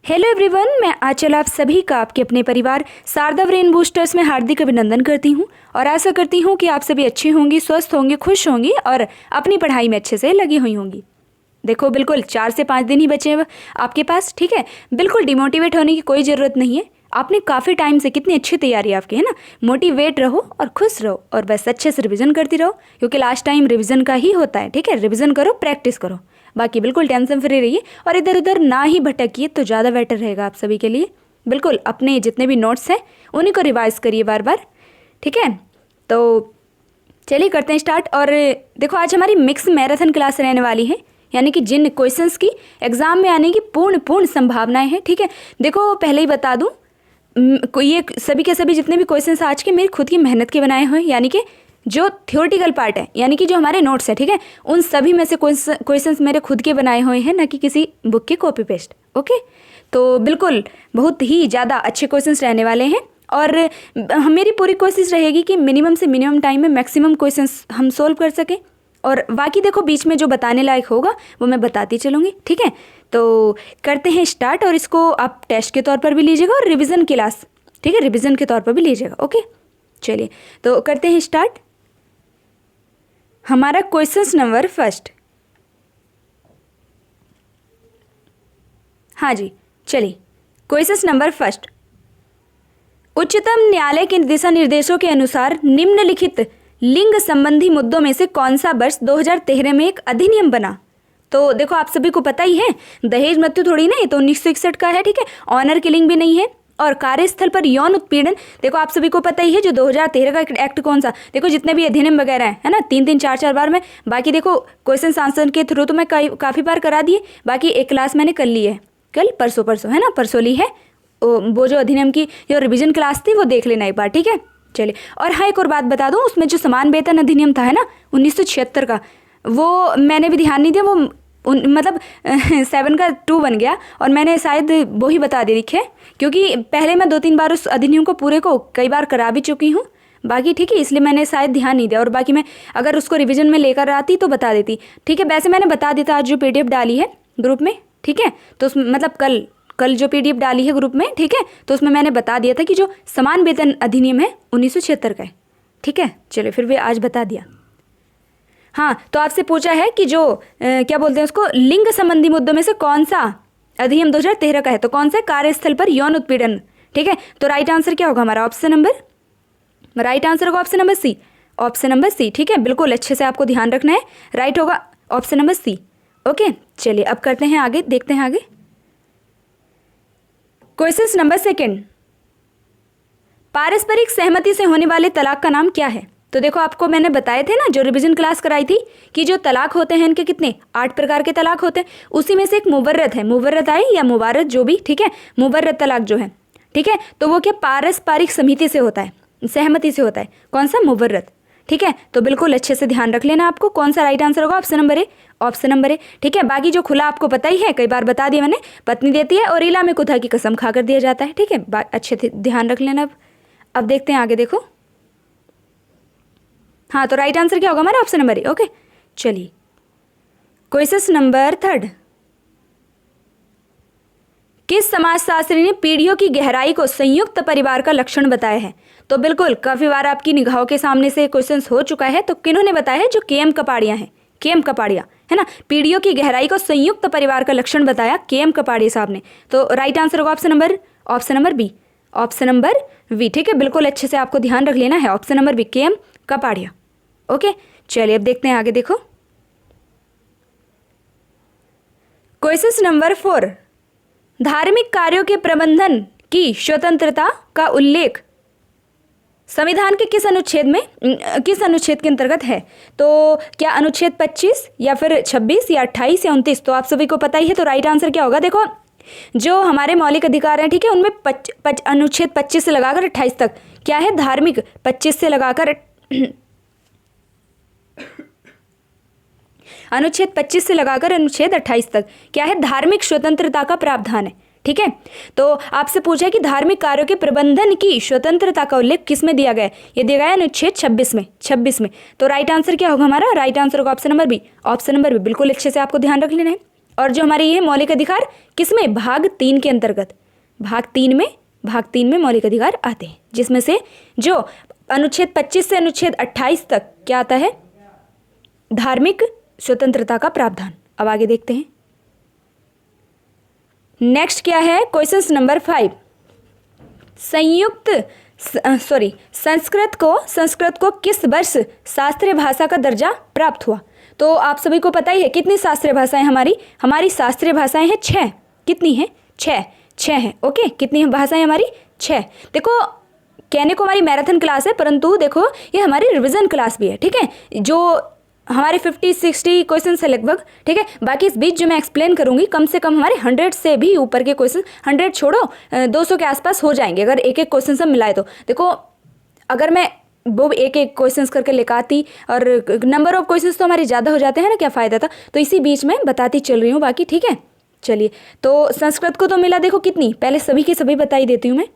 Hello everyone, मैं आंचल आप सभी का आपके अपने परिवार शारदा ब्रेन बूस्टर्स में हार्दिक अभिनंदन करती हूं और आशा करती हूं कि आप सभी अच्छी होंगी, स्वस्थ होंगे, खुश होंगी और अपनी पढ़ाई में अच्छे से लगी हुई होंगी। देखो, बिल्कुल 4 से 5 दिन ही बचे हैं आपके पास, ठीक है। बिल्कुल डिमोटिवेट होने की कोई ज़रूरत नहीं है। आपने काफ़ी टाइम से, कितनी अच्छी तैयारी आपकी है ना। मोटिवेट रहो और खुश रहो और बस अच्छे से रिवीजन करती रहो, क्योंकि लास्ट टाइम रिवीजन का ही होता है, ठीक है। रिवीजन करो, प्रैक्टिस करो, बाकी बिल्कुल टेंशन फ्री रहिए और इधर उधर ना ही भटकिए तो ज़्यादा बेटर रहेगा आप सभी के लिए। बिल्कुल अपने जितने भी नोट्स हैं उन्हीं को रिवाइज करिए बार बार, ठीक है। तो चलिए करते हैं स्टार्ट। और देखो, आज हमारी मिक्स मैराथन क्लास रहने वाली है, यानी कि जिन क्वेश्चंस की एग्जाम में आने की पूर्ण संभावनाएं हैं, ठीक है। देखो, पहले ही बता दूं, ये सभी के सभी जितने भी क्वेश्चंस आज के मेरी खुद की मेहनत के बनाए हुए हैं, यानी कि जो थियोरटिकल पार्ट है, यानी कि जो हमारे नोट्स है, ठीक है, उन सभी में से क्वेश्चंस मेरे खुद के बनाए हुए हैं, ना कि किसी बुक के कॉपी पेस्ट। ओके, तो बिल्कुल बहुत ही ज़्यादा अच्छे क्वेश्चंस रहने वाले हैं और मेरी पूरी कोशिश रहेगी कि मिनिमम से मिनिमम टाइम में मैक्सिमम क्वेश्चंस हम सोल्व कर सकें। और बाकी देखो, बीच में जो बताने लायक होगा वो मैं बताती चलूँगी, ठीक है। तो करते हैं स्टार्ट और इसको आप टेस्ट के तौर पर भी लीजिएगा और रिविज़न क्लास, ठीक है, रिविज़न के तौर पर भी लीजिएगा। ओके, चलिए तो करते हैं स्टार्ट। हमारा क्वेश्चंस नंबर फर्स्ट, हाँ जी, चलिए क्वेश्चंस नंबर फर्स्ट। उच्चतम न्यायालय के दिशा निर्देशों के अनुसार निम्नलिखित लिंग संबंधी मुद्दों में से कौन सा वर्ष 2013 में एक अधिनियम बना। तो देखो, आप सभी को पता ही है, दहेज मृत्यु थोड़ी ना, ये तो 1961 का है, ठीक है। ऑनर किलिंग भी नहीं है और कार्यस्थल पर यौन उत्पीड़न, देखो आप सभी को पता ही है, जो 2013 का एक्ट कौन सा। देखो, जितने भी अधिनियम वगैरह है ना, 3-3 4-4 बार में, बाकी देखो क्वेश्चन आंसर के थ्रू तो मैं काफ़ी बार करा दिए, बाकी एक क्लास मैंने कर ली है, कल परसों है ना, परसों ली है वो जो अधिनियम की जो रिवीजन क्लास थी वो देख लेना एक बार, ठीक है। चलिए, और हाँ, एक और बात बता दूं, उसमें जो समान वेतन अधिनियम था है ना 1976 का, वो मैंने भी ध्यान नहीं दिया, वो मतलब 7 का 2 बन गया और मैंने शायद वो ही बता दी लिखे, क्योंकि पहले मैं 2-3 बार उस अधिनियम को पूरे को कई बार करा भी चुकी हूँ बाकी, ठीक है, इसलिए मैंने शायद ध्यान नहीं दिया। और बाकी मैं अगर उसको रिवीजन में लेकर आती तो बता देती, ठीक है। वैसे मैंने बता दिया था आज जो PDF डाली है ग्रुप में, ठीक है, तो उसमें मतलब कल जो PDF डाली है ग्रुप में, ठीक है, तो उसमें मैंने बता दिया था कि जो समान वेतन अधिनियम है 1976 का है, ठीक है। चलिए, फिर भी आज बता दिया। हाँ, तो आपसे पूछा है कि जो क्या बोलते हैं उसको, लिंग संबंधी मुद्दों में से कौन सा अधिनियम 2013 का है, तो कौन सा, कार्यस्थल पर यौन उत्पीड़न, ठीक है। तो राइट आंसर क्या होगा हमारा, राइट आंसर होगा ऑप्शन नंबर सी, ठीक है। बिल्कुल अच्छे से आपको ध्यान रखना है, राइट होगा ऑप्शन नंबर सी। ओके, चलिए अब करते हैं आगे, देखते हैं आगे। क्वेश्चन नंबर सेकंड, पारस्परिक सहमति से होने वाले तलाक का नाम क्या है। तो देखो, आपको मैंने बताए थे ना, जो रिवीजन क्लास कराई थी, कि जो तलाक होते हैं इनके कितने 8 प्रकार के तलाक होते हैं, उसी में से एक मुवर्रत है, मुवर्रत आई या मुबारत जो भी, ठीक है, मुवर्रत तलाक जो है, ठीक है, तो वो क्या पारस्परिक समिति से होता है, सहमति से होता है, कौन सा, मुवर्रत, ठीक है। तो बिल्कुल अच्छे से ध्यान रख लेना आपको, कौन सा राइट आंसर होगा, ऑप्शन नंबर ए, ठीक है। बाकी जो खुला आपको पता ही है, कई बार बता दिया मैंने, पत्नी देती है और इला में कुथा की कसम खाकर दिया जाता है, ठीक है। अच्छे से ध्यान रख लेना। अब देखते हैं आगे, देखो, हाँ, तो राइट आंसर क्या होगा हमारा, ऑप्शन नंबर ए। ओके, चलिए क्वेश्चन नंबर थर्ड, किस समाजशास्त्री ने पीढ़ियों की गहराई को संयुक्त परिवार का लक्षण बताया है। तो बिल्कुल काफी बार आपकी निगाहों के सामने से क्वेश्चन हो चुका है, तो किन्होंने बताया है, जो KM कपाड़िया है, KM कपाड़िया है ना, पीढ़ियों की गहराई को संयुक्त परिवार का लक्षण बताया KM कपाड़िया साहब ने। तो राइट आंसर होगा ऑप्शन नंबर बी, ठीक है। बिल्कुल अच्छे से आपको ध्यान रख लेना है, option number B, KM Kapadia. Okay, चलिए अब देखते हैं आगे, देखो क्वेश्चन नंबर 4, धार्मिक कार्यों के प्रबंधन की स्वतंत्रता का उल्लेख संविधान के किस अनुच्छेद के अंतर्गत है। तो क्या अनुच्छेद 25 या फिर 26 या 28 या 29, तो आप सभी को पता ही है, तो राइट आंसर क्या होगा। देखो, जो हमारे मौलिक अधिकार हैं, ठीक है, उनमें अनुच्छेद 25 से लगाकर 28 तक क्या है, धार्मिक, 25 से लगाकर अनुच्छेद 25 से लगाकर अनुच्छेद 28 तक क्या है, धार्मिक स्वतंत्रता का प्रावधान है, ठीक है। तो आपसे पूछा है कि धार्मिक कार्यों के प्रबंधन की स्वतंत्रता का उल्लेख किस में दिया गया है, ये दिया गया है अनुच्छेद 26 में। तो राइट आंसर क्या होगा हमारा, राइट आंसर होगा ऑप्शन नंबर बी, बिल्कुल अच्छे से आपको ध्यान रख लेना है। और जो हमारे ये मौलिक अधिकार किसमें, भाग 3 के अंतर्गत, भाग 3 में मौलिक अधिकार आते हैं, जिसमें से जो अनुच्छेद 25 से अनुच्छेद 28 तक क्या आता है, धार्मिक स्वतंत्रता का प्रावधान। अब आगे देखते हैं नेक्स्ट क्या है, क्वेश्चन नंबर 5। संस्कृत को किस वर्ष शास्त्रीय भाषा का दर्जा प्राप्त हुआ। तो आप सभी को पता ही है कितनी शास्त्रीय भाषाएं हमारी शास्त्रीय भाषाएं हैं 6। कितनी है, 6 हैं। ओके, कितनी भाषाएं हमारी, 6। देखो कहने को हमारी मैराथन क्लास है, परंतु देखो ये हमारी रिवीजन क्लास भी है, ठीक है, जो हमारे 50-60 क्वेश्चन है लगभग, ठीक है। बाकी इस बीच जो मैं एक्सप्लेन करूंगी कम से कम हमारे 100 से भी ऊपर के क्वेश्चन, 100 छोड़ो 200 के आसपास हो जाएंगे अगर एक एक क्वेश्चन सब मिलाए तो। देखो अगर मैं वो एक एक क्वेश्चन करके लिखाती और नंबर ऑफ क्वेश्चन तो हमारे ज़्यादा हो जाते हैं ना, क्या फ़ायदा था। तो इसी बीच में बताती चल रही हूँ बाकी, ठीक है। चलिए, तो संस्कृत को तो मिला देखो कितनी, पहले सभी के सभी बता ही देती हूँ मैं।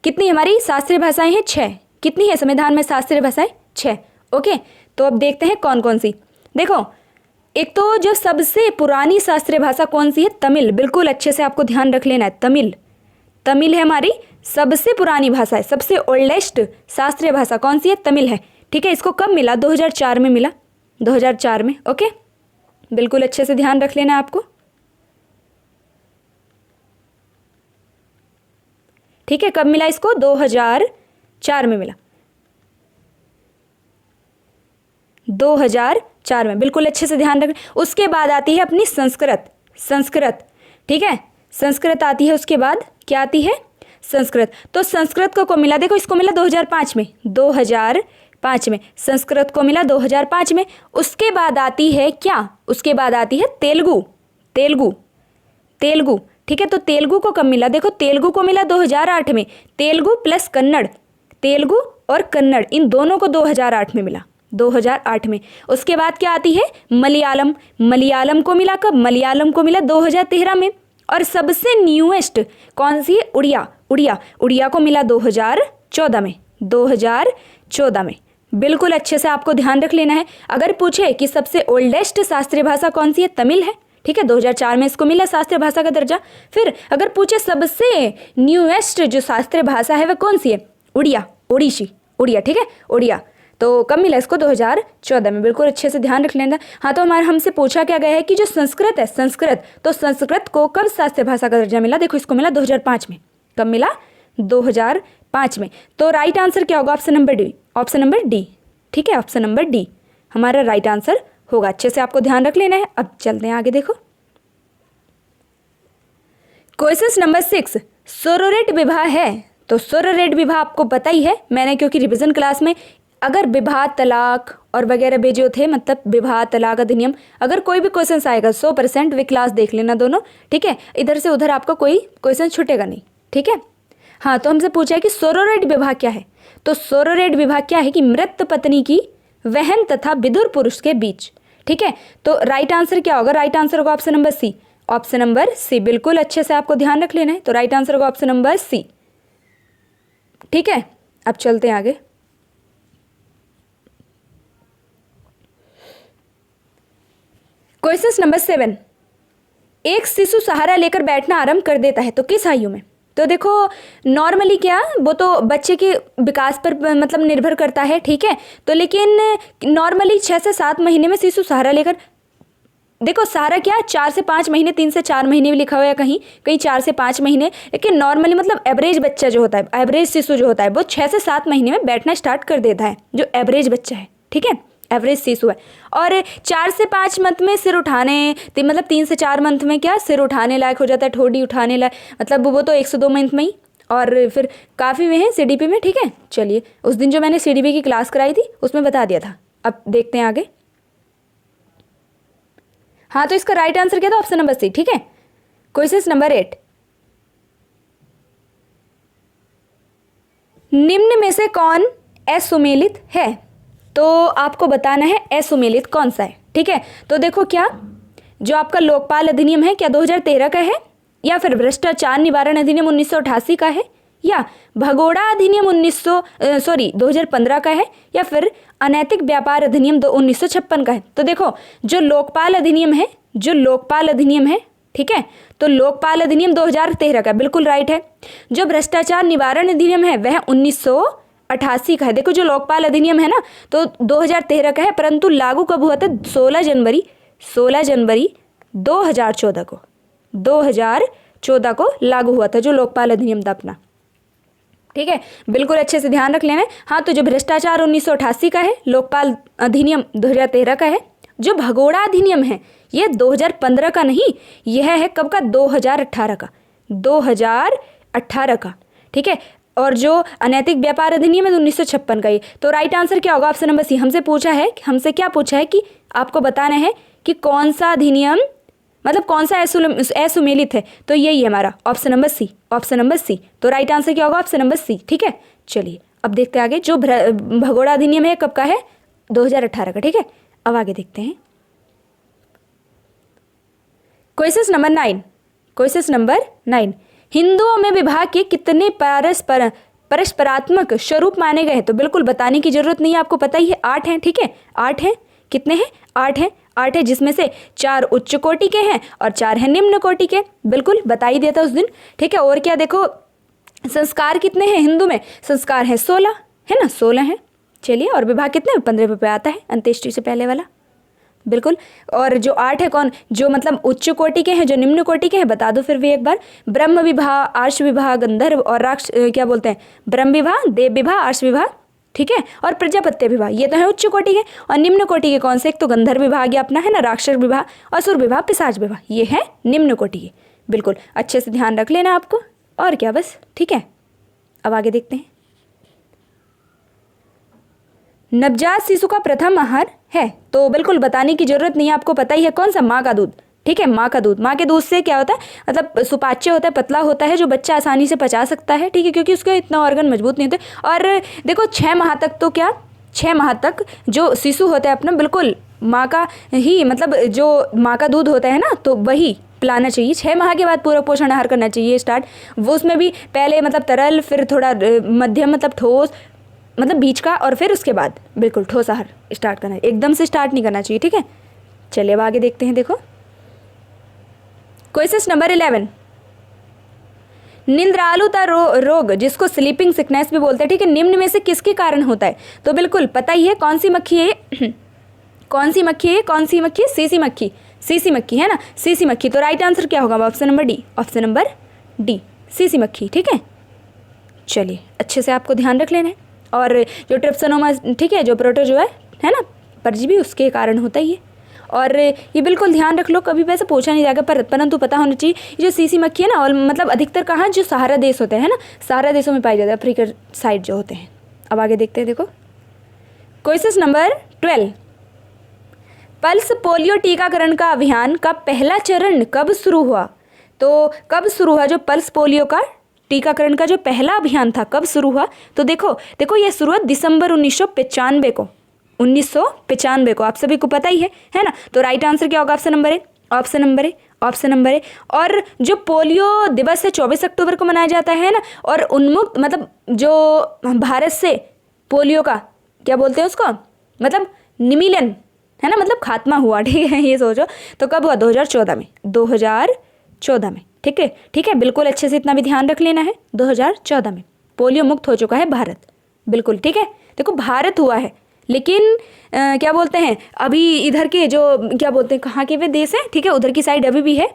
कितनी हमारी शास्त्रीय भाषाएं हैं, 6। कितनी है संविधान में शास्त्रीय भाषाएं, 6। ओके, तो अब देखते हैं कौन कौन सी। देखो एक तो जो सबसे पुरानी शास्त्रीय भाषा कौन सी है, तमिल। बिल्कुल अच्छे से आपको ध्यान रख लेना है, तमिल है हमारी सबसे पुरानी भाषा है, सबसे ओल्डेस्ट शास्त्रीय भाषा कौन सी है, तमिल है, ठीक है। इसको कब मिला, 2004 में मिला, 2004 में। ओके, बिल्कुल अच्छे से ध्यान रख लेना है आपको, ठीक है। कब मिला इसको, 2004 में मिला, 2004 में, बिल्कुल अच्छे से ध्यान रखें। उसके बाद आती है अपनी संस्कृत, ठीक है, संस्कृत आती है। उसके बाद क्या आती है, संस्कृत। तो संस्कृत को मिला, देखो इसको मिला 2005 में, 2005 में संस्कृत को मिला 2005 में। उसके बाद आती है क्या, उसके बाद आती है तेलुगु, ठीक है। तो तेलुगु को कब मिला, देखो तेलुगु को मिला 2008 में। तेलुगु प्लस कन्नड़, तेलुगु और कन्नड़ इन दोनों को 2008 में मिला, 2008 में। उसके बाद क्या आती है, मलयालम को मिला कब, मलयालम को मिला 2013 में। और सबसे न्यूएस्ट कौन सी है, उड़िया को मिला 2014 में, 2014 में। बिल्कुल अच्छे से आपको ध्यान रख लेना है। अगर पूछे कि सबसे ओल्डेस्ट शास्त्रीय भाषा कौन सी है, तमिल है, ठीक है, 2004 में इसको मिला शास्त्रीय भाषा का दर्जा। फिर अगर पूछे सबसे न्यूएस्ट जो शास्त्रीय भाषा है वह कौन सी है, उड़िया, ठीक है, उड़िया। तो कब मिला इसको, 2014 में। बिल्कुल अच्छे से ध्यान रख लेना। हाँ, तो हमारे हमसे पूछा क्या गया है कि जो संस्कृत है, तो संस्कृत को कब शास्त्रीय भाषा का दर्जा मिला, देखो इसको मिला 2005 में। कब मिला, 2005 में। तो राइट आंसर क्या होगा, ऑप्शन नंबर डी, ठीक है, ऑप्शन नंबर डी हमारा राइट आंसर होगा। अच्छे से आपको ध्यान रख लेना है। अब चलते हैं आगे, देखो क्वेश्चन नंबर 6। सोरोरेट विवाह है, तो सोरोरेट विवाह आपको पता ही है, मैंने क्योंकि रिवीजन क्लास में अगर विवाह तलाक और वगैरह भी जो थे, मतलब विवाह तलाक अधिनियम, अगर कोई भी क्वेश्चन आएगा 100% वे क्लास देख लेना दोनों, ठीक है। इधर से उधर आपका कोई क्वेश्चन छूटेगा नहीं, ठीक है। हाँ, तो हमसे पूछा है कि सोरोरेट विवाह क्या है। तो सोरोरेट विवाह क्या है कि मृत पत्नी की बहन तथा विधुर पुरुष के बीच, ठीक है। तो राइट आंसर क्या होगा, राइट आंसर होगा ऑप्शन नंबर सी, बिल्कुल अच्छे से आपको ध्यान रख लेना है। तो राइट आंसर होगा ऑप्शन नंबर सी, ठीक है। अब चलते हैं आगे। Question number 7। एक शिशु सहारा लेकर बैठना आरंभ कर देता है तो किस आयु में। तो देखो नॉर्मली क्या, वो तो बच्चे के विकास पर मतलब निर्भर करता है, ठीक है। तो लेकिन नॉर्मली 6 से 7 महीने में शिशु सहारा लेकर, देखो सहारा क्या 4 से 5 महीने, 3 से 4 महीने भी लिखा हुआ है, कहीं 4 से 5 महीने। लेकिन नॉर्मली मतलब एवरेज बच्चा जो होता है, एवरेज शिशु जो होता है, वो 6 से 7 महीने में बैठना स्टार्ट कर देता है, जो एवरेज बच्चा है, ठीक है, एवरेज शिशु है। और 4 से 5 मंथ में सिर उठाने, मतलब 3 से 4 मंथ में क्या सिर उठाने लायक हो जाता है, ठोडी उठाने लायक, मतलब वो तो 102 मंथ में ही। और फिर काफ़ी में है सीडीपी में, ठीक है। चलिए, उस दिन जो मैंने सीडीपी की क्लास कराई थी उसमें बता दिया था। अब देखते हैं आगे। हाँ, तो इसका राइट आंसर क्या था, ऑप्शन नंबर सी, ठीक है। Question number 8। निम्न में से कौन असुमेलित है। तो आपको बताना है असुमेलित कौन सा है, ठीक है। तो देखो क्या, जो आपका लोकपाल अधिनियम है क्या 2013 का है, या फिर भ्रष्टाचार निवारण अधिनियम 1988 का है, या भगोड़ा अधिनियम 2015 का है, या फिर अनैतिक व्यापार अधिनियम 1956 का है। तो देखो जो लोकपाल अधिनियम है, ठीक है, तो लोकपाल अधिनियम 2013 का बिल्कुल राइट है। जो भ्रष्टाचार निवारण अधिनियम है वह 1988 का है। देखो जो लोकपाल अधिनियम है ना तो 2013 का है, परंतु लागू कब हुआ था? 16 जनवरी 2014 को लागू हुआ था जो लोकपाल अधिनियम था अपना, ठीक है, बिल्कुल अच्छे से ध्यान रख लेना है। हाँ, तो जो भ्रष्टाचार 1988 का है, लोकपाल अधिनियम 2013 का है। जो भगोड़ा अधिनियम है ये 2015 का नहीं, यह है कब का? 2018 का, ठीक है। और जो अनैतिक व्यापार अधिनियम है 1956 का ये। तो राइट आंसर क्या होगा? Option number C. हमसे क्या पूछा है कि आपको बताना है कि कौन सा अधिनियम मतलब कौन सा असुमेलित है, तो यही है हमारा ऑप्शन नंबर सी। तो राइट आंसर क्या होगा? ऑप्शन नंबर सी, ठीक है। चलिए अब देखते हैं आगे। जो भगोड़ा अधिनियम है कब का है? 2018 का, ठीक है। अब आगे देखते हैं क्वेश्चन नंबर 9। हिंदुओं में विवाह के कितने परस्परात्मक स्वरूप माने गए हैं? तो बिल्कुल बताने की जरूरत नहीं है, आपको पता ही है, 8 हैं, ठीक है। 8 हैं, कितने हैं? 8 हैं, जिसमें से 4 उच्च कोटि के हैं और 4 हैं निम्न कोटि के। बिल्कुल बता ही देता उस दिन, ठीक है। और क्या देखो संस्कार कितने हैं हिंदू में? संस्कार है 16, है ना, 16 हैं। चलिए, और विवाह कितने? 15 पे आता है, अंत्येष्टि से पहले वाला, बिल्कुल। और जो 8 है कौन? जो मतलब उच्च कोटि के हैं, जो निम्न कोटि के हैं, बता दो फिर भी एक बार। ब्रह्म विवाह, आर्ष विवाह, गंधर्व और क्या बोलते हैं, ब्रह्म विवाह, देव विवाह, आर्ष विवाह, ठीक है, और प्रजापत्य विवाह, ये तो है उच्च कोटि के। और निम्न कोटि के कौन से? एक तो गंधर्व विवाह गया अपना, है ना, राक्षस विवाह, असुर विवाह, पिशाच विवाह, ये है निम्न कोटि के। बिल्कुल अच्छे से ध्यान रख लेना आपको, और क्या, बस, ठीक है। अब आगे देखते हैं। नवजात शिशु का प्रथम आहार है, तो बिल्कुल बताने की जरूरत नहीं है, आपको पता ही है कौन सा? माँ का दूध, ठीक है, माँ का दूध। माँ के दूध से क्या होता है? मतलब सुपाच्य होता है, पतला होता है, जो बच्चा आसानी से पचा सकता है, ठीक है, क्योंकि उसके इतना ऑर्गन मजबूत नहीं होते। और देखो 6 माह तक तो क्या, 6 माह तक जो शिशु होता है अपना, बिल्कुल माँ का ही मतलब जो माँ का दूध होता है ना, तो वही पिलाना चाहिए। 6 माह के बाद पूरक पोषण आहार करना चाहिए स्टार्ट। वो उसमें भी पहले मतलब तरल, फिर थोड़ा मध्यम मतलब ठोस, मतलब बीच का, और फिर उसके बाद बिल्कुल ठोस आहार स्टार्ट करना है, एकदम से स्टार्ट नहीं करना चाहिए, ठीक है। चलिए अब आगे देखते हैं। देखो क्वेश्चन नंबर 11। निद्रालुता रोग जिसको स्लीपिंग सिकनेस भी बोलते हैं, ठीक है, निम्न में से किसके कारण होता है? तो बिल्कुल पता ही है कौन सी मक्खी है, सीसी मक्खी है ना, सीसी मक्खी। तो राइट आंसर क्या होगा? ऑप्शन नंबर डी, सीसी मक्खी, ठीक है। चलिए अच्छे से आपको ध्यान रख लेना है। और जो ट्रिप्सोनोमा, ठीक है, जो प्रोटोजोआ है ना, परजीवी, उसके कारण होता ही है। और ये बिल्कुल ध्यान रख लो, कभी वैसे पूछा नहीं जाएगा, परंतु पता होना चाहिए। ये जो सीसी मक्खी है ना, और मतलब अधिकतर कहाँ? जो सहारा देश होते हैं ना, सहारा देशों में पाई जाता है, अफ्रीका साइड जो होते हैं। अब आगे देखते हैं। देखो क्वेश्चन नंबर 12। पल्स पोलियो टीकाकरण का अभियान का पहला चरण कब शुरू हुआ? तो कब शुरू हुआ जो पल्स पोलियो का टीकाकरण का जो पहला अभियान था, कब शुरू हुआ? तो देखो ये शुरुआत दिसंबर 1995 को, 1995 को, आप सभी को पता ही है ना। तो राइट आंसर क्या होगा? ऑप्शन नंबर ए। और जो पोलियो दिवस है 24 अक्टूबर को मनाया जाता है ना, और उन्मुक्त मतलब जो भारत से पोलियो का क्या बोलते हैं उसको, मतलब निमीलन, है ना, मतलब खात्मा हुआ, ठीक है, ये सोचो। तो कब हुआ? 2014 में, ठीक है, बिल्कुल अच्छे से इतना भी ध्यान रख लेना है। 2014 में पोलियो मुक्त हो चुका है भारत, बिल्कुल, ठीक है। देखो भारत हुआ है, लेकिन क्या बोलते हैं, अभी इधर के जो क्या बोलते हैं, कहाँ के वे देश हैं, ठीक है, उधर की साइड अभी भी है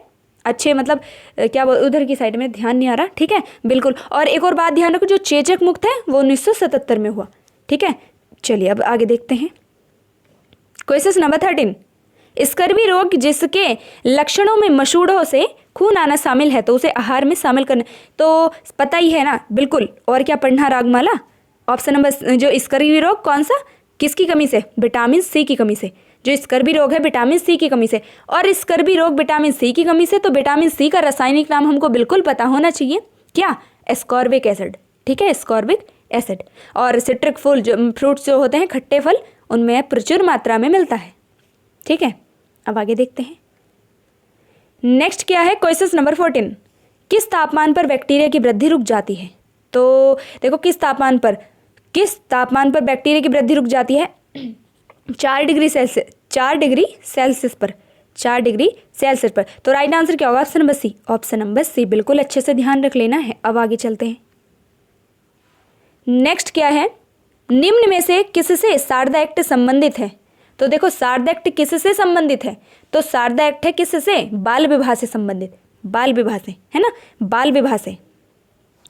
अच्छे, मतलब उधर की साइड में ध्यान नहीं आ रहा, ठीक है, बिल्कुल। और एक और बात ध्यान रखो, जो चेचक मुक्त है वो 1977 में हुआ, ठीक है। चलिए अब आगे देखते हैं। Question number 13। स्कर्वी रोग जिसके लक्षणों में मसूड़ों से खून आना शामिल है, तो उसे आहार में शामिल करना, तो पता ही है ना, बिल्कुल। और क्या पढ़ना? रागमाला। ऑप्शन नंबर, जो स्कर्वी रोग कौन सा, किसकी कमी से? विटामिन सी की कमी से। जो स्कर्वी रोग है विटामिन सी की कमी से, और स्कर्वी रोग विटामिन सी की कमी से, तो विटामिन सी का रासायनिक नाम हमको बिल्कुल पता होना चाहिए, क्या? एस्कॉर्बिक एसिड, ठीक है, एस्कॉर्बिक एसिड। और सिट्रिक फूल, जो फ्रूट्स जो होते हैं, खट्टे फल, उनमें प्रचुर मात्रा में मिलता है, ठीक है। अब आगे देखते हैं। नेक्स्ट क्या है? Question number 14। किस तापमान पर बैक्टीरिया की वृद्धि रुक जाती है? तो देखो किस तापमान पर बैक्टीरिया की वृद्धि रुक जाती है? 4 डिग्री सेल्सियस, 4 डिग्री सेल्सियस पर, 4 डिग्री सेल्सियस पर। तो राइट आंसर क्या होगा? Option number C, option number C, बिल्कुल अच्छे से ध्यान रख लेना है। अब आगे चलते हैं। नेक्स्ट क्या है? निम्न में से किससे शारदा एक्ट संबंधित है? तो देखो शारदा एक्ट किससे संबंधित है? तो शारदा एक्ट है किससे? बाल विवाह से संबंधित, बाल विवाह से, है ना, बाल विवाह से।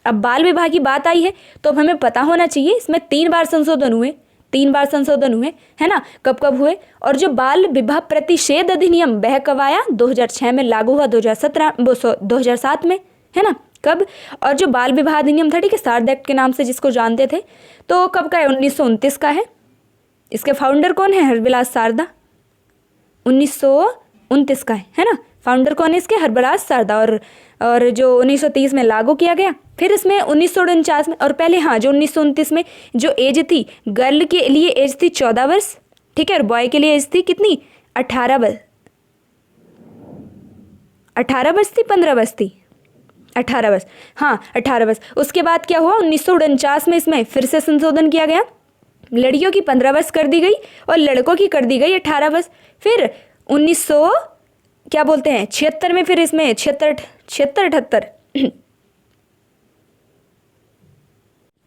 अब बाल विवाह की बात आई है तो अब हमें पता होना चाहिए इसमें 3 बार संशोधन हुए, 3 बार संशोधन हुए, है ना। कब कब हुए? और जो बाल विवाह प्रतिषेध अधिनियम वह कब आया? 2006 में लागू हुआ, 2007 में, है ना। कब? और जो बाल विवाह अधिनियम था, ठीक है, शारदा एक्ट के नाम से जिसको जानते थे, तो कब का है? 1929 का है। इसके फाउंडर कौन है? हरविलास शारदा, 1929 का है ना। फाउंडर कौन है इसके? हरविलास शारदा। और जो 1930 में लागू किया गया, फिर इसमें 1949 में, और पहले हाँ जो 1929 में जो एज थी, गर्ल के लिए एज थी 14 वर्ष, ठीक है, और बॉय के लिए एज थी कितनी? 18 वर्ष, 18 वर्ष थी, 15 वर्ष थी, 18 वर्ष, हाँ 18 वर्ष। उसके बाद क्या हुआ? 1949 में इसमें फिर से संशोधन किया गया, लड़कियों की 15 वर्ष कर दी गई और लड़कों की कर दी गई 18 वर्ष। फिर 1900 क्या बोलते हैं 76 में, फिर इसमें 78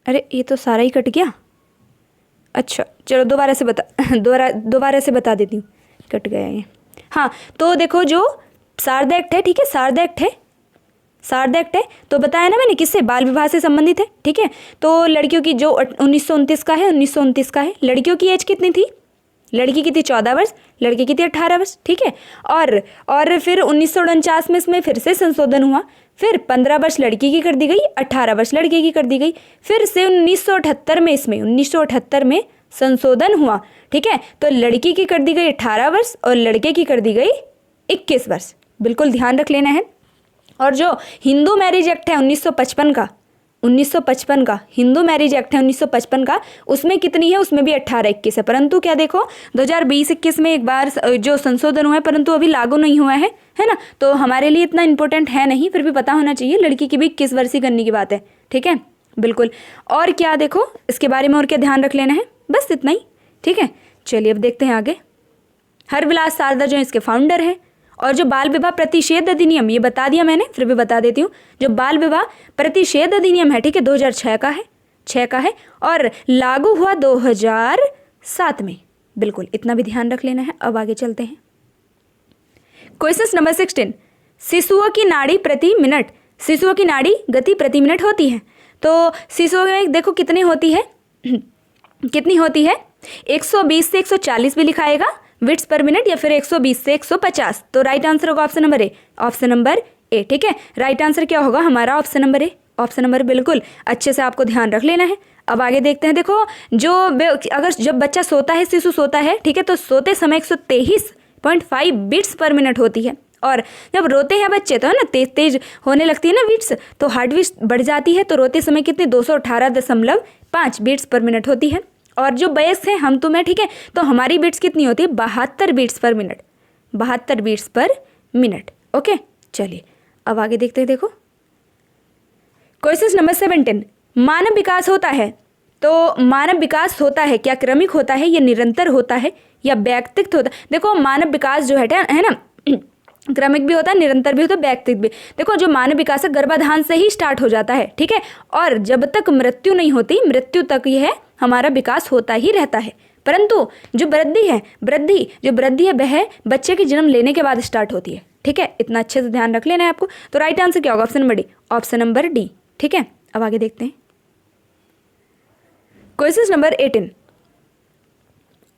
अरे ये तो सारा ही कट गया। अच्छा चलो दोबारा से बता देती हूँ, कट गया ये। हाँ तो देखो जो शारदा एक्ट है, ठीक है, शारदा एक्ट है तो बताया ना मैंने किससे? बाल विवाह से संबंधित है, ठीक है। तो लड़कियों की जो 1929 का है, लड़कियों की एज कितनी थी? लड़की की थी 14 वर्ष, लड़के की थी 18 वर्ष, ठीक है। और फिर 1949 में इसमें फिर से संशोधन हुआ, फिर 15 वर्ष लड़की की कर दी गई, 18 वर्ष लड़के की कर दी गई। फिर से 1978 में संशोधन हुआ, ठीक है, तो लड़की की कर दी गई 18 वर्ष और लड़के की कर दी गई 21 वर्ष, बिल्कुल ध्यान रख लेना है। और जो हिंदू मैरिज एक्ट है 1955 का हिंदू मैरिज एक्ट है 1955 का, उसमें कितनी है? उसमें भी 18-21 है। परंतु क्या देखो 2020-21 में एक बार जो संशोधन हुआ है, परंतु अभी लागू नहीं हुआ है ना, तो हमारे लिए इतना इंपॉर्टेंट है नहीं, फिर भी पता होना चाहिए। लड़की की भी 21 वर्ष ही करने की बात है, ठीक है, बिल्कुल। और क्या देखो इसके बारे में और क्या ध्यान रख लेना है? बस इतना ही, ठीक है। चलिए अब देखते हैं आगे। हरविलास शारदा जो इसके फाउंडर हैं। और जो बाल विवाह प्रतिषेध अधिनियम, ये बता दिया मैंने, फिर भी बता देती हूँ। जो बाल विवाह प्रतिषेध अधिनियम है, ठीक है, 2006 का है और लागू हुआ 2007 में, बिल्कुल इतना भी ध्यान रख लेना है। अब आगे चलते हैं। क्वेश्चन नंबर 16, शिशुओं की नाड़ी गति प्रति मिनट होती है। तो शिशुओं में देखो कितनी होती है 120 से 140 भी लिखाएगा बिट्स पर मिनट, या फिर 120 से 150। तो राइट आंसर होगा ऑप्शन नंबर ए, ठीक है। राइट आंसर क्या होगा हमारा? ऑप्शन नंबर बिल्कुल अच्छे से आपको ध्यान रख लेना है। अब आगे देखते हैं। देखो जब बच्चा सोता है, शिशु सोता है, ठीक है, तो सोते समय 123.5 बिट्स पर मिनट होती है। और जब रोते हैं बच्चे तो है ना, तेज होने लगती है ना बिट्स, तो हार्ट बीट बढ़ जाती है। तो रोते समय कितनी? 218.5 बिट्स पर मिनट होती है। और जो वयस्क हैं, हम तुम्हें, ठीक है, तो हमारी बिट्स कितनी होती है? 72 बिट्स पर मिनट, ओके। चलिए अब आगे देखते हैं। देखो क्वेश्चन नंबर 17, मानव विकास होता है। तो मानव विकास होता है क्या क्रमिक होता है, या निरंतर होता है, या व्यक्तिगत होता है? देखो मानव विकास जो है ना क्रमिक भी होता है, निरंतर भी होता है, व्यक्तिगत भी। देखो जो मानव विकास है गर्भाधान से ही स्टार्ट हो जाता है, ठीक है, और जब तक मृत्यु नहीं होती, मृत्यु तक यह हमारा विकास होता ही रहता है। परंतु जो वृद्धि है वह बच्चे के जन्म लेने के बाद स्टार्ट होती है, ठीक है, इतना अच्छे से ध्यान रख लेना है आपको। तो राइट आंसर क्या होगा? ऑप्शन नंबर डी, ठीक है। अब आगे देखते हैं। क्वेश्चन नंबर 18,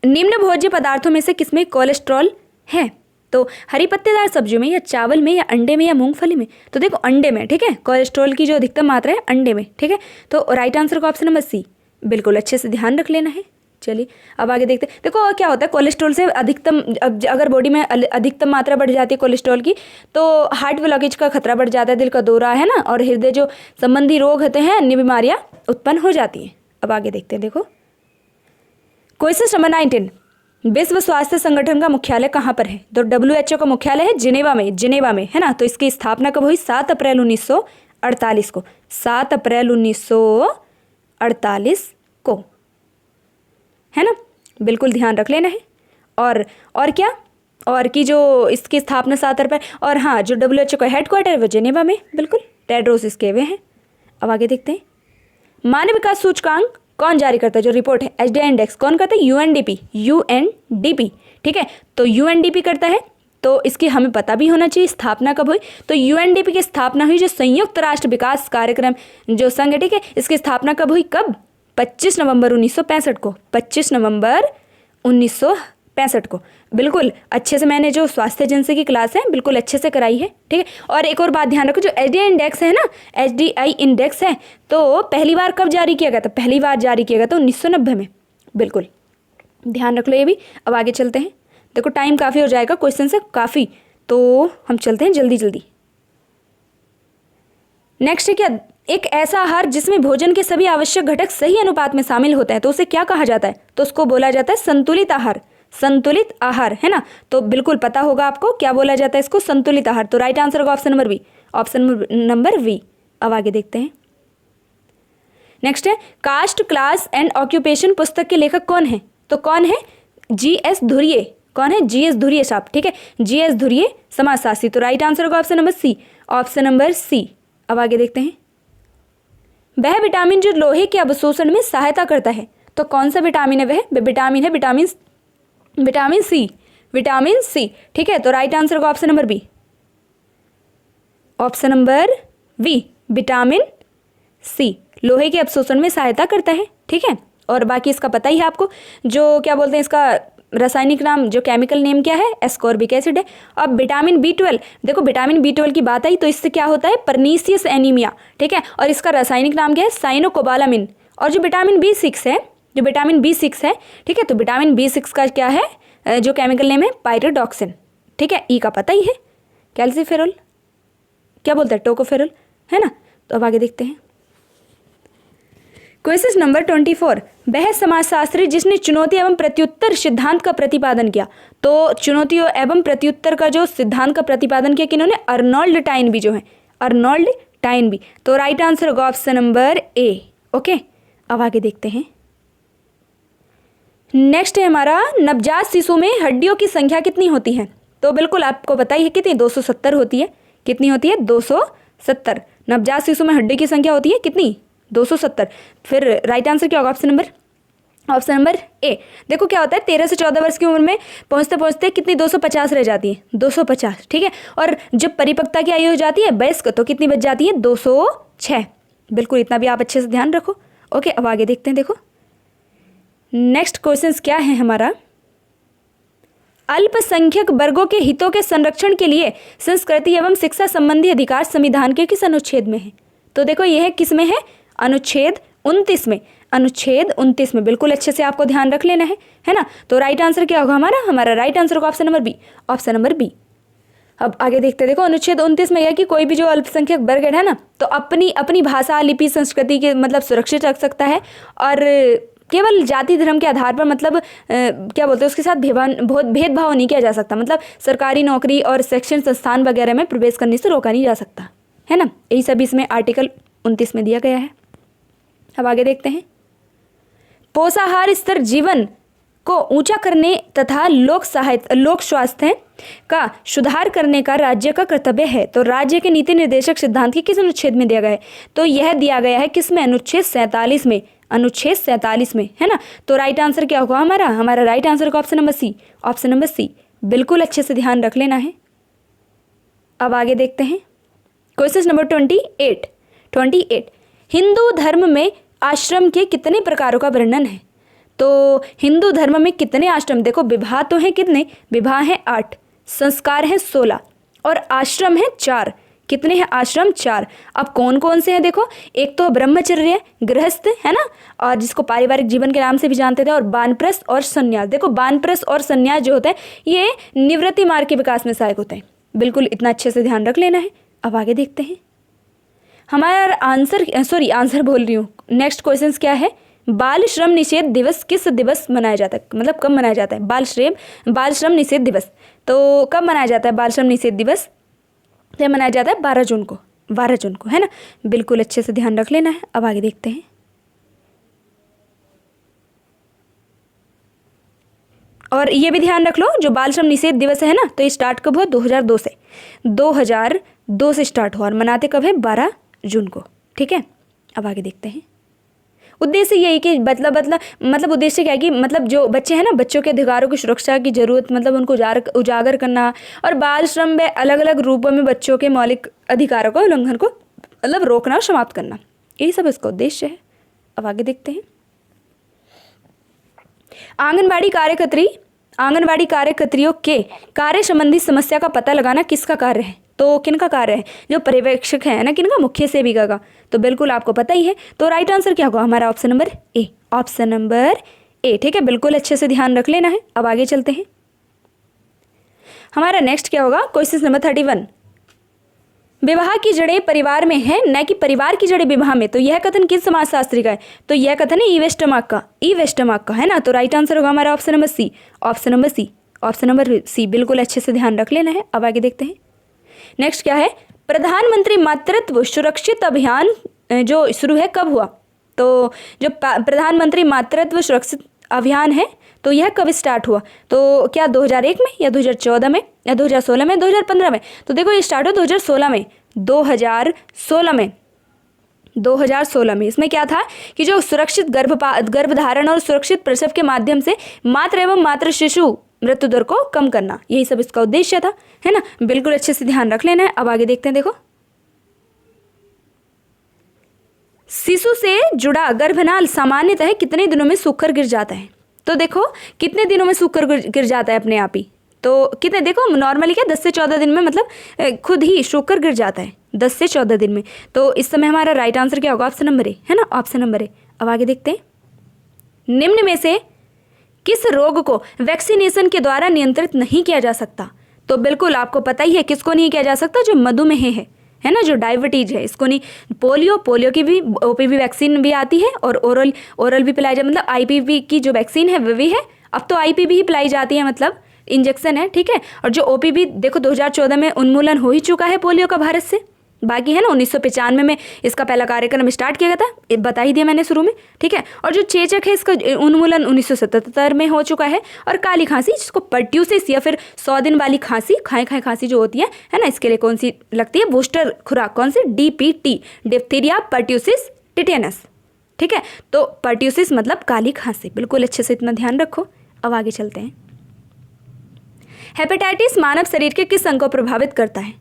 निम्न भोज्य पदार्थों में से किसमें कोलेस्ट्रॉल है? तो हरी पत्तेदार सब्जियों में, या चावल में, या अंडे में, या मूंगफली में? तो देखो अंडे में, ठीक है, कोलेस्ट्रॉल की जो अधिकतम मात्रा है अंडे में, ठीक है। तो राइट आंसर का ऑप्शन नंबर सी, बिल्कुल अच्छे से ध्यान रख लेना है। चलिए अब आगे देखते हैं। देखो क्या होता है कोलेस्ट्रॉल से अधिकतम, अगर बॉडी में अधिकतम मात्रा बढ़ जाती है कोलेस्ट्रॉल की, तो हार्ट ब्लॉकेज का खतरा बढ़ जाता है, दिल का दौरा, है ना, और हृदय जो संबंधी रोग होते हैं, अन्य बीमारियां उत्पन्न हो जाती हैं। अब आगे देखते हैं। देखो क्वेश्चन नंबर 19, विश्व स्वास्थ्य संगठन का मुख्यालय कहाँ पर है? तो WHO का मुख्यालय है जिनेवा में, है ना। तो इसकी स्थापना कब हुई? 7 अप्रैल 1948 को, 7 अप्रैल 1948 को, है ना। बिल्कुल ध्यान रख लेना है। और क्या, और की जो इसकी स्थापना 7 अप्रैल, और हाँ जो WHO का हेडक्वार्टर है वो जेनेवा में, बिल्कुल टेड्रोस इसके वे हैं। अब आगे देखते हैं, मानव विकास सूचकांक कौन जारी करता है, जो रिपोर्ट है HDI इंडेक्स कौन करता है, UNDP, ठीक है। तो UNDP करता है, तो इसकी हमें पता भी होना चाहिए स्थापना कब हुई। तो UNDP की स्थापना हुई, जो संयुक्त राष्ट्र विकास कार्यक्रम जो संघ है, ठीक है, इसकी स्थापना कब हुई, कब, 25 नवंबर 1965 को, 25 नवंबर 1965 को। बिल्कुल अच्छे से मैंने जो स्वास्थ्य एजेंसी की क्लास है बिल्कुल अच्छे से कराई है, ठीक है। और एक और बात ध्यान रखो, जो HDI इंडेक्स है ना, HDI इंडेक्स है, तो पहली बार कब जारी किया गया था, पहली बार जारी किया गया था 1990 में, बिल्कुल ध्यान रख लो ये भी। अब आगे चलते हैं, देखो टाइम काफ़ी हो जाएगा, क्वेश्चन से काफ़ी, तो हम चलते हैं जल्दी जल्दी। नेक्स्ट है क्या, एक ऐसा आहार जिसमें भोजन के सभी आवश्यक घटक सही अनुपात में शामिल होते हैं, तो उसे क्या कहा जाता है, तो उसको बोला जाता है संतुलित आहार, संतुलित आहार, है ना। तो बिल्कुल पता होगा आपको क्या बोला जाता है इसको, संतुलित आहार। तो राइट आंसर होगा option number B, option number B. अब आगे देखते हैं, नेक्स्ट है कास्ट क्लास एंड ऑक्यूपेशन पुस्तक के लेखक कौन है, तो कौन है, GS धुर्ये, कौन है, GS धुर्ये साहब, ठीक है, GS धुर्ये समाजशास्त्री। तो राइट आंसर होगा option number C, option number C. अब आगे देखते हैं, वह विटामिन जो लोहे के अवशोषण में सहायता करता है, तो कौन सा विटामिन है, वह विटामिन है विटामिन सी, विटामिन सी, ठीक है। तो राइट आंसर होगा option number B, option number B, vitamin C लोहे के अवशोषण में सहायता करता है, ठीक है। और बाकी इसका पता ही है आपको, जो क्या बोलते हैं इसका रासायनिक नाम, जो केमिकल नेम क्या है, एस्कॉर्बिक एसिड है। अब विटामिन B12, देखो विटामिन B12 की बात आई तो इससे क्या होता है, परनीसियस एनीमिया, ठीक है। और इसका रासायनिक नाम क्या है, साइनोकोबालामिन। और जो विटामिन B6 है, जो विटामिन B6 है, ठीक है, तो विटामिन B6 का क्या है, जो केमिकल नेम है पायरिडॉक्सिन, ठीक है। ई का पता ही है, कैल्सीफेरॉल, क्या बोलते हैं, टोकोफेरॉल, है ना। तो अब आगे देखते हैं, क्वेश्चन नंबर 24, वह समाजशास्त्री जिसने चुनौती एवं प्रत्युत्तर सिद्धांत का प्रतिपादन किया, तो चुनौती एवं प्रत्युत्तर का जो सिद्धांत का प्रतिपादन किया किन्होंने, अर्नोल्ड टाइनबी जो है, अर्नोल्ड टाइनबी। तो राइट आंसर होगा ऑप्शन नंबर ए, ओके। अब आगे देखते हैं, नेक्स्ट है हमारा, नवजात शिशु में हड्डियों की संख्या कितनी होती है, तो बिल्कुल आपको पता ही है कितनी, 270 होती है, कितनी होती है, 270। नवजात शिशु में हड्डी की संख्या होती है कितनी, 270। फिर राइट आंसर क्या होगा, ऑप्शन नंबर ए। देखो क्या होता है, 13 से 14 वर्ष की उम्र में पहुंचते पहुंचते कितनी, 250 रह जाती है, 250, ठीक है। और जब परिपक्वता की आयु हो जाती है वयस्क, तो कितनी बच जाती है, 206। बिल्कुल इतना भी आप अच्छे से ध्यान रखो, ओके। अब आगे देखते हैं, देखो नेक्स्ट क्वेश्चन क्या है हमारा, अल्पसंख्यक वर्गों के हितों के संरक्षण के लिए संस्कृति एवं शिक्षा संबंधी अधिकार संविधान के किस अनुच्छेद में है, तो देखो यह किस में है, अनुच्छेद 29 में, अनुच्छेद 29 में। बिल्कुल अच्छे से आपको ध्यान रख लेना है ना। तो राइट आंसर क्या होगा हमारा राइट आंसर होगा option number B, option number B. अब आगे देखते हैं, देखो अनुच्छेद 29 में यह कि कोई भी जो अल्पसंख्यक वर्ग है ना, तो अपनी भाषा, लिपि, संस्कृति के मतलब सुरक्षित रख सकता है, और केवल जाति धर्म के आधार पर मतलब क्या बोलते हैं उसके साथ भेदभाव नहीं किया जा सकता, मतलब सरकारी नौकरी और शैक्षणिक संस्थान वगैरह में प्रवेश करने से रोका नहीं जा सकता, है ना। यही सब इसमें आर्टिकल 29 में दिया गया है। अब आगे देखते हैं, पोषाहार स्तर जीवन को ऊंचा करने तथा लोक स्वास्थ्य का सुधार करने का राज्य का कर्तव्य है, तो राज्य के नीति निर्देशक सिद्धांत के किस अनुच्छेद में दिया गया है, तो यह दिया गया है किसमें, अनुच्छेद 47 में, अनुच्छेद 47 में, है ना। तो राइट आंसर क्या होगा हमारा राइट आंसर का option number C, option number C. बिल्कुल अच्छे से ध्यान रख लेना है। अब आगे देखते हैं, क्वेश्चन नंबर 28, हिंदू धर्म में आश्रम के कितने प्रकारों का वर्णन है, तो हिंदू धर्म में कितने आश्रम, देखो विवाह तो है कितने, विवाह है 8, संस्कार है 16 और आश्रम है 4। कितने हैं आश्रम, 4। अब कौन कौन से हैं, देखो एक तो ब्रह्मचर्य, गृहस्थ, है ना, और जिसको पारिवारिक जीवन के नाम से भी जानते थे, और वानप्रस्थ और संन्यास। देखो वानप्रस्थ और संन्यास जो होता है ये निवृत्ति मार्ग के विकास में सहायक होते हैं। बिल्कुल इतना अच्छे से ध्यान रख लेना है। अब आगे देखते हैं, हमारा आंसर बोल रही हूँ, नेक्स्ट क्वेश्चन क्या है, बाल श्रम निषेध दिवस किस दिवस मनाया जाता है, मतलब कब मनाया जाता है, बाल श्रम निषेध दिवस, तो कब मनाया जाता है बाल श्रम निषेध दिवस, तो मनाया जाता है 12 जून को, 12 जून को, है ना। बिल्कुल अच्छे से ध्यान रख लेना है। अब आगे देखते हैं। और ये भी ध्यान रख लो, जो बाल श्रम निषेध दिवस है ना, तो ये स्टार्ट कब हुआ? 2002 से, 2002 से स्टार्ट हुआ और मनाते कब है? 12 जून को, ठीक है। अब आगे देखते हैं। उद्देश्य यही कि मतलब उद्देश्य क्या है कि मतलब जो बच्चे हैं ना, बच्चों के अधिकारों की सुरक्षा की जरूरत, मतलब उनको उजागर करना और बाल श्रम में अलग अलग रूपों में बच्चों के मौलिक अधिकारों को उल्लंघन को मतलब रोकना और समाप्त करना, यही सब इसका उद्देश्य है। अब आगे देखते हैं। आंगनबाड़ी कार्यकर्तियों के कार्य संबंधी समस्या का पता लगाना किसका कार्य है? तो किनका कार्य है? जो पर्यवेक्षक है ना, किनका? मुख्य सेविका का। तो बिल्कुल आपको पता ही है। तो राइट आंसर क्या होगा हमारा? Option number A, option number ए, ठीक है। बिल्कुल अच्छे से ध्यान रख लेना है। अब आगे चलते हैं। हमारा नेक्स्ट क्या होगा? Question number 31। विवाह की जड़ें परिवार में है, न कि परिवार की जड़ें विवाह में। तो यह कथन किस समाजशास्त्री का है? तो यह कथन है ई वेस्टरमार्क का, है ना। तो राइट आंसर होगा हमारा option number C, option number C. बिल्कुल अच्छे से ध्यान रख लेना है। अब आगे देखते हैं। नेक्स्ट क्या है? प्रधानमंत्री मातृत्व सुरक्षित अभियान जो शुरू है कब हुआ? तो जो प्रधानमंत्री मातृत्व सुरक्षित अभियान है, तो यह कब स्टार्ट हुआ? तो क्या 2001 में या 2014 में या 2016 में, 2015 में? तो देखो ये स्टार्ट हुआ 2016 में, 2016 में। इसमें क्या था कि जो सुरक्षित गर्भधारण और सुरक्षित प्रसव के माध्यम से मातृ एवं मातृ शिशु मृत्यु दर को कम करना, यही सब इसका उद्देश्य था, है ना। बिल्कुल अच्छे से ध्यान रख लेना है। अब आगे देखते हैं। देखो, शिशु से जुड़ा गर्भनाल सामान्यतः कितने दिनों में सूखकर गिर जाता है? तो देखो कितने दिनों में सूखकर गिर जाता है अपने आप ही? तो कितने, देखो नॉर्मली क्या 10 से 14 दिन में, मतलब खुद ही सूखकर गिर जाता है 10 से 14 दिन में। तो इस समय हमारा राइट आंसर क्या होगा? ऑप्शन नंबर ए, है ना, ऑप्शन नंबर ए। अब आगे देखते हैं। निम्न में से किस रोग को वैक्सीनेशन के द्वारा नियंत्रित नहीं किया जा सकता? तो बिल्कुल आपको पता ही है किसको नहीं किया जा सकता? जो मधुमेह है ना, जो डायबिटीज है, इसको नहीं। पोलियो की भी ओपीवी वैक्सीन भी आती है और ओरल भी पिलाई जाती, मतलब आईपीवी की जो वैक्सीन है वो भी है। अब तो आईपीवी ही पिलाई जाती है, मतलब इंजेक्शन है, ठीक है। और जो ओपीवी देखो 2014 में उन्मूलन हो ही चुका है पोलियो का भारत से, बाकी है ना 1995 में इसका पहला कार्यक्रम स्टार्ट किया गया था, बता ही दिया मैंने शुरू में, ठीक है। और जो चेचक है इसका उन्मूलन 1977 में हो चुका है। और काली खांसी, जिसको पर्ट्यूसिस या फिर 100 दिन वाली खांसी, खाए खांसी जो होती है ना, इसके लिए कौन सी लगती है बूस्टर खुराक? कौन सी? DPT, डिप्थीरिया पर्ट्यूसिस टिटेनस, ठीक है। तो पर्ट्यूसिस मतलब काली खांसी। बिल्कुल अच्छे से इतना ध्यान रखो। अब आगे चलते हैं। हेपेटाइटिस मानव शरीर के किस अंग को प्रभावित करता है?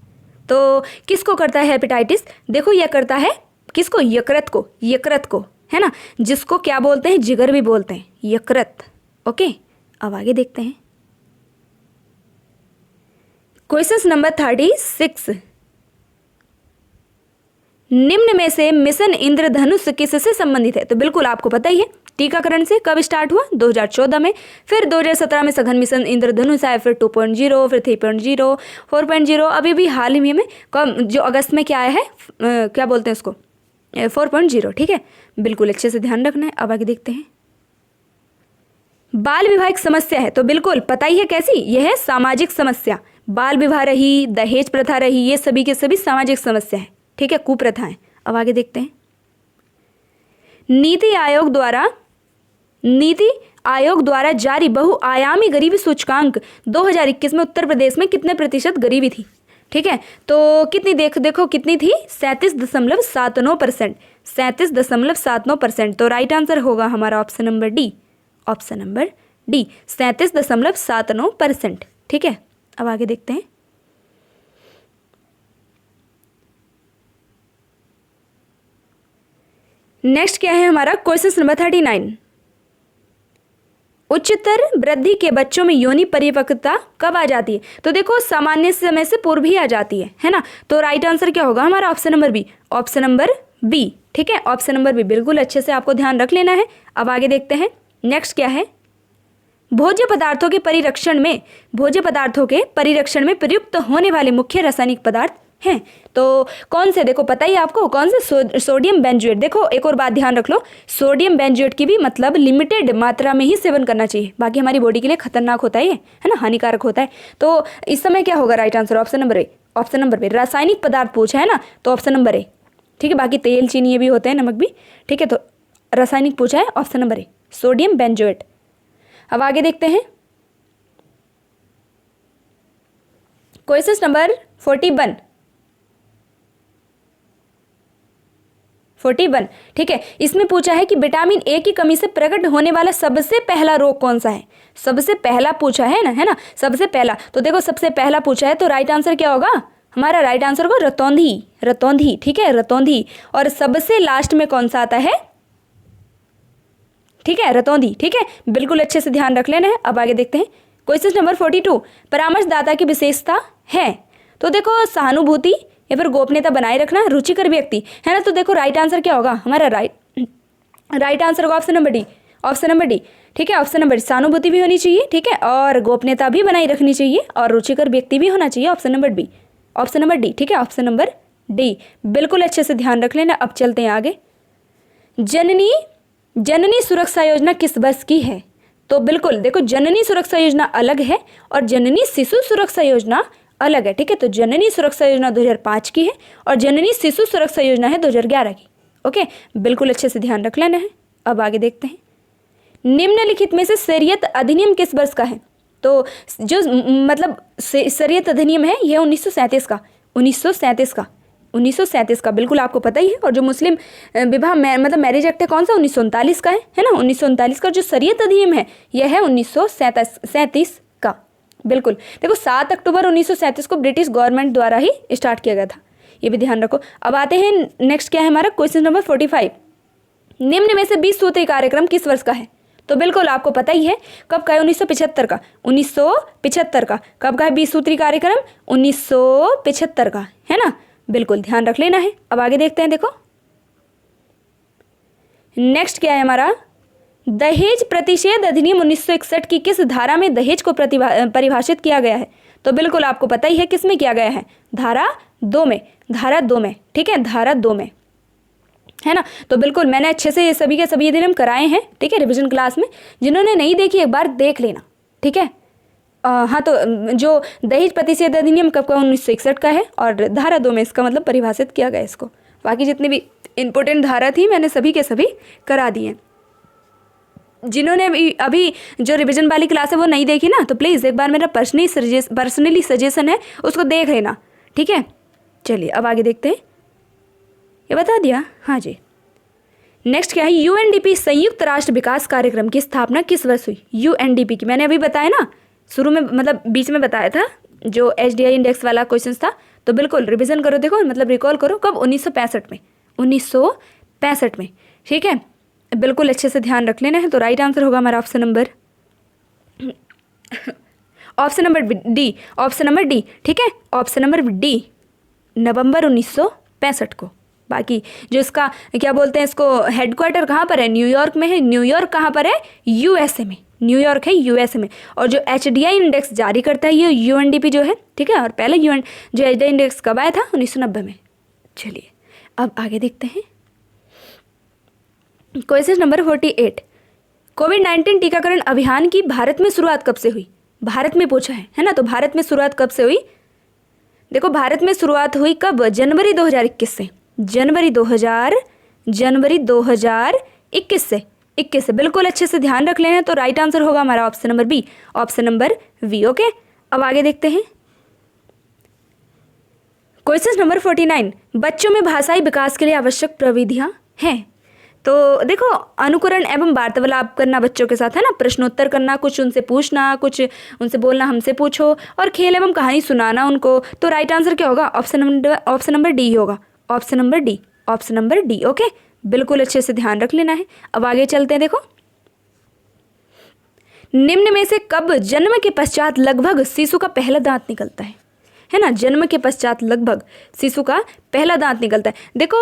तो किसको करता है हेपेटाइटिस? देखो यह करता है किसको? यकृत को, है ना, जिसको क्या बोलते हैं? जिगर भी बोलते हैं, यकृत। ओके, अब आगे देखते हैं। Question number 36। निम्न में से मिशन इंद्रधनुष किससे संबंधित है? तो बिल्कुल आपको पता ही है, टीकाकरण से। कब स्टार्ट हुआ? 2014 में। फिर 2017 में सघन मिशन इंद्रधनुष आया, फिर 2.0, फिर 3.0, 4.0, अभी भी हाल ही में कब जो अगस्त में क्या आया है, क्या बोलते हैं उसको? 4.0, ठीक है। बिल्कुल अच्छे से ध्यान रखना है। अब आगे देखते हैं। बाल विवाह एक समस्या है, तो बिल्कुल पता ही है कैसी? यह है सामाजिक समस्या। बाल विवाह रही, दहेज प्रथा रही, ये सभी के सभी सामाजिक समस्या है, ठीक है, कुप्रथाएं। अब आगे देखते हैं। नीति आयोग द्वारा जारी बहुआयामी गरीबी सूचकांक 2021 में उत्तर प्रदेश में कितने प्रतिशत गरीबी थी? ठीक है, तो कितनी देखो कितनी थी? 37.79%, 37.79%। तो राइट आंसर होगा हमारा ऑप्शन नंबर डी, 37.79%, ठीक है। अब आगे देखते हैं। नेक्स्ट क्या है हमारा? Question number 39। उच्चतर वृद्धि के बच्चों में योनि परिपक्वता कब आ जाती है? तो देखो सामान्य समय से पूर्व ही आ जाती है ना। तो राइट आंसर क्या होगा हमारा? Option number B, option number B, ठीक है, ऑप्शन नंबर बी। बिल्कुल अच्छे से आपको ध्यान रख लेना है। अब आगे देखते हैं। नेक्स्ट क्या है? भोज्य पदार्थों के परिरक्षण में प्रयुक्त होने वाले मुख्य रासायनिक पदार्थ हैं। तो कौन से? देखो पता ही आपको कौन से? Sodium benzoate. देखो एक और बात ध्यान रख लो, सोडियम बेंजोएट की भी मतलब लिमिटेड मात्रा में ही सेवन करना चाहिए, बाकी हमारी बॉडी के लिए खतरनाक होता है ना, हानिकारक होता है। तो इस समय क्या होगा right answer? Option number A, option number B. रासायनिक पदार्थ पूछा है ना, तो ऑप्शन नंबर ए, ठीक है। बाकी तेल, चीनी ये भी होते हैं, नमक भी, ठीक है। तो रासायनिक पूछा है, ऑप्शन नंबर ए, सोडियम बेंजोएट। अब आगे देखते हैं क्वेश्चन नंबर 41, ठीक है। इसमें पूछा है कि विटामिन ए की कमी से प्रकट होने वाला सबसे पहला रोग कौन सा है। सबसे पहला पूछा है ना, है ना, सबसे पहला। तो देखो सबसे पहला पूछा है तो राइट आंसर क्या होगा हमारा? राइट आंसर को रतौंधी, ठीक है, रतौंधी। और सबसे लास्ट में कौन सा आता है? ठीक है, रतौंधी, ठीक है, बिल्कुल अच्छे से ध्यान रख लेना है। अब आगे देखते हैं क्वेश्चन नंबर 42, परामर्शदाता की विशेषता है। तो देखो सहानुभूति या फिर गोपनीयता बनाए रखना, रुचिकर व्यक्ति, है ना। तो देखो राइट आंसर क्या होगा हमारा? राइट आंसर होगा option number D, option number D, ठीक है, ऑप्शन नंबर डी। सहानुभूति भी होनी चाहिए, ठीक है, और गोपनीयता भी बनाई रखनी चाहिए, और रुचिकर व्यक्ति भी होना चाहिए, option number B, option number D, ठीक है, ऑप्शन नंबर डी, बिल्कुल अच्छे से ध्यान रख लेना। अब चलते हैं आगे। जननी सुरक्षा योजना किस वर्ष की है? तो बिल्कुल देखो जननी सुरक्षा योजना अलग है और जननी शिशु सुरक्षा योजना अलग है, ठीक है। तो जननी सुरक्षा योजना 2005 की है और जननी शिशु सुरक्षा योजना है 2011 की। ओके, बिल्कुल अच्छे से ध्यान रख लेना है। अब आगे देखते हैं निम्नलिखित में से शरीयत अधिनियम किस वर्ष का है? तो जो मतलब शरीयत अधिनियम है यह 1937 का बिल्कुल आपको पता ही है। और जो मुस्लिम विवाह मतलब मैरिज एक्ट है कौन सा? 1939 का है ना, 1939 का। जो शरीयत अधिनियम है यह है 1937 का, बिल्कुल। देखो 7 अक्टूबर 1937 को ब्रिटिश गवर्नमेंट द्वारा ही स्टार्ट किया गया था, ये भी ध्यान रखो। अब आते हैं नेक्स्ट क्या है हमारा क्वेश्चन नंबर 45, निम्न में से 20 सूत्री कार्यक्रम किस वर्ष का है? तो बिल्कुल आपको पता ही है कब का है? 1975 का, 1975 का। कब का है 20 सूत्री कार्यक्रम? 1975 का, है ना, बिल्कुल ध्यान रख लेना है। अब आगे देखते हैं, देखो नेक्स्ट क्या है हमारा, दहेज प्रतिषेध अधिनियम 1961 की किस धारा में दहेज को परिभाषित किया गया है? तो बिल्कुल आपको पता ही है किस में किया गया है? धारा 2 में, धारा 2 में, ठीक है, धारा 2 में, है ना। तो बिल्कुल मैंने अच्छे से ये सभी के सभी अधिनियम कराए हैं, ठीक है, रिवीजन क्लास में। जिन्होंने नहीं देखी एक बार देख लेना, ठीक है। हाँ, तो जो दहेज प्रतिषेध अधिनियम कब का? 1961 का है और धारा 2 में इसका मतलब परिभाषित किया गया इसको। बाकी जितनी भी इंपॉर्टेंट धारा थी मैंने सभी के सभी करा दिए। जिन्होंने अभी जो रिवीजन वाली क्लास है वो नहीं देखी ना, तो प्लीज़ एक बार मेरा पर्सनली सजेशन है उसको देख लेना, ठीक है। चलिए अब आगे देखते हैं, ये बता दिया, हाँ जी। नेक्स्ट क्या है, यूएनडीपी संयुक्त राष्ट्र विकास कार्यक्रम की स्थापना किस वर्ष हुई? यूएनडीपी की मैंने अभी बताया ना, शुरू में मतलब बीच में बताया था, जो एचडीआई इंडेक्स वाला क्वेश्चन था। तो बिल्कुल रिवीजन करो, देखो मतलब रिकॉल करो, कब? 1965 में, 1965 में, ठीक है, बिल्कुल अच्छे से ध्यान रख लेना है। तो राइट आंसर होगा हमारा option number D, option number D, ठीक है, ऑप्शन नंबर डी, नवंबर 1965 को। बाकी जो इसका क्या बोलते हैं, इसको हेडक्वार्टर कहाँ पर है? न्यूयॉर्क में है। न्यूयॉर्क कहाँ पर है? यूएसए में, न्यूयॉर्क है यूएसए में। और जो एचडीआई इंडेक्स जारी करता है ये यूएनडीपी जो है, ठीक है। और पहले जो एचडीआई इंडेक्स कब आया था? 1990 में। चलिए अब आगे देखते हैं क्वेश्चन नंबर 48, कोविड-19 टीकाकरण अभियान की भारत में शुरुआत कब से हुई? भारत में पूछा है ना। तो भारत में शुरुआत कब से हुई? देखो भारत में शुरुआत हुई कब? जनवरी 2021 से, जनवरी 2021 से, 21 से, बिल्कुल अच्छे से ध्यान रख लेना है। तो राइट आंसर होगा हमारा option number B, option number B. Okay, अब आगे देखते हैं क्वेश्चन नंबर 49, बच्चों में भाषाई विकास के लिए आवश्यक प्रविधियां हैं। तो देखो अनुकरण एवं वार्तालाप करना बच्चों के साथ, है ना, प्रश्नोत्तर करना, कुछ उनसे पूछना, कुछ उनसे बोलना, हमसे पूछो, और खेल एवं कहानी सुनाना उनको। तो राइट आंसर क्या होगा? ऑप्शन नंबर डी होगा, option number D, option number D. Okay, बिल्कुल अच्छे से ध्यान रख लेना है। अब आगे चलते हैं, देखो निम्न में से कब जन्म के पश्चात लगभग शिशु का पहला दांत निकलता है ना। जन्म के पश्चात लगभग शिशु का पहला दांत निकलता है। देखो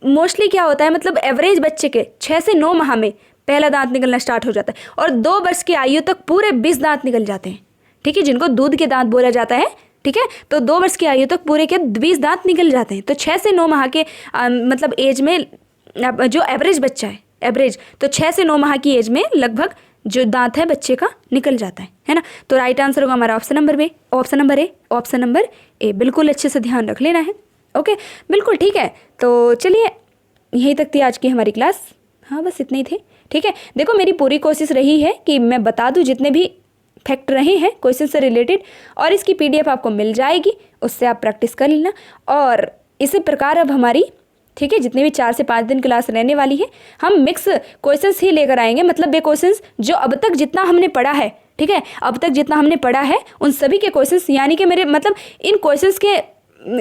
मोस्टली क्या होता है, मतलब एवरेज बच्चे के 6 से 9 माह में पहला दांत निकलना स्टार्ट हो जाता है और 2 वर्ष की आयु तक पूरे 20 दांत निकल जाते हैं, ठीक है, जिनको दूध के दांत बोला जाता है, ठीक है। तो 2 वर्ष की आयु तक पूरे के 20 दांत निकल जाते हैं। तो 6 से 9 माह के मतलब एज में जो एवरेज बच्चा है, एवरेज, तो 6 से 9 माह की एज में लगभग जो दांत है बच्चे का निकल जाता है ना। तो राइट आंसर होगा हमारा option number A, option number ए। बिल्कुल अच्छे से ध्यान रख लेना है। ओके, बिल्कुल ठीक है। तो चलिए यहीं तक थी आज की हमारी क्लास। हाँ, बस इतने ही थे। ठीक है, देखो मेरी पूरी कोशिश रही है कि मैं बता दूं जितने भी फैक्ट रहे हैं क्वेश्चन से रिलेटेड, और इसकी PDF आपको मिल जाएगी, उससे आप प्रैक्टिस कर लेना। और इसी प्रकार अब हमारी, ठीक है, जितने भी 4 से 5 दिन क्लास रहने वाली है, हम मिक्स क्वेश्चंस ही लेकर आएंगे। मतलब वे क्वेश्चंस जो अब तक जितना हमने पढ़ा है, ठीक है, अब तक जितना हमने पढ़ा है उन सभी के क्वेश्चंस, यानी कि मेरे मतलब इन क्वेश्चंस के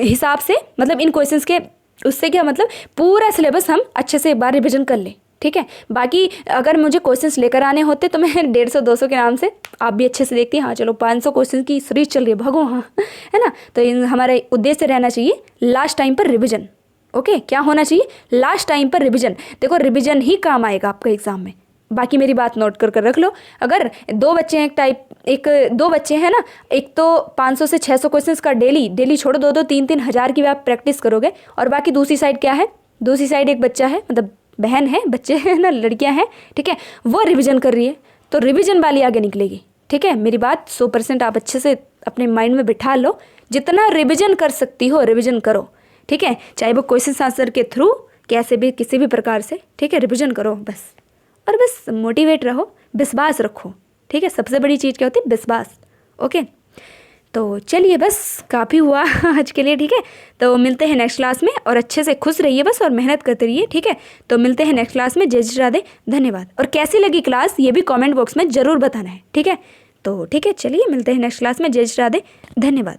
हिसाब से, मतलब इन क्वेश्चंस के उससे क्या मतलब पूरा सिलेबस हम अच्छे से एक बार रिविजन कर लें। ठीक है, बाकी अगर मुझे क्वेश्चंस लेकर आने होते तो मैं 150-200 के नाम से, आप भी अच्छे से देखती हैं, हाँ चलो 500 क्वेश्चन की सीरीज चल रही है, भगो हाँ, है ना। तो हमारा उद्देश्य रहना चाहिए लास्ट टाइम पर रिविजन। ओके, क्या होना चाहिए? लास्ट टाइम पर रिविजन। देखो रिविजन ही काम आएगा आपका एग्जाम में। बाकी मेरी बात नोट कर रख लो। अगर 2 बच्चे हैं, 2 बच्चे हैं ना, एक तो 500 से 600 क्वेश्चंस का डेली छोड़ो, 2-2, 3-3 हज़ार की भी आप प्रैक्टिस करोगे। और बाकी दूसरी साइड क्या है? दूसरी साइड एक बच्चा है, मतलब बहन है, बच्चे हैं ना, लड़कियां हैं, ठीक है, वो रिवीजन कर रही है, तो रिवीजन वाली आगे निकलेगी। ठीक है, मेरी बात 100% आप अच्छे से अपने माइंड में बिठा लो। जितना रिवीजन कर सकती हो रिवीजन करो। ठीक है, चाहे वो क्वेश्चन आंसर के थ्रू, कैसे भी, किसी भी प्रकार से, ठीक है, रिवीजन करो बस। और बस मोटिवेट रहो, विश्वास रखो। ठीक है, सबसे बड़ी चीज़ क्या होती है? विश्वास। ओके, तो चलिए बस काफ़ी हुआ आज के लिए। ठीक है, तो मिलते हैं नेक्स्ट क्लास में, और अच्छे से खुश रहिए बस, और मेहनत करते रहिए। ठीक है, तो मिलते हैं नेक्स्ट क्लास में। जय श्री राधे, धन्यवाद। और कैसी लगी क्लास ये भी कमेंट बॉक्स में ज़रूर बताना है। ठीक है, तो ठीक है, चलिए मिलते हैं नेक्स्ट क्लास में। जय श्री राधे, धन्यवाद।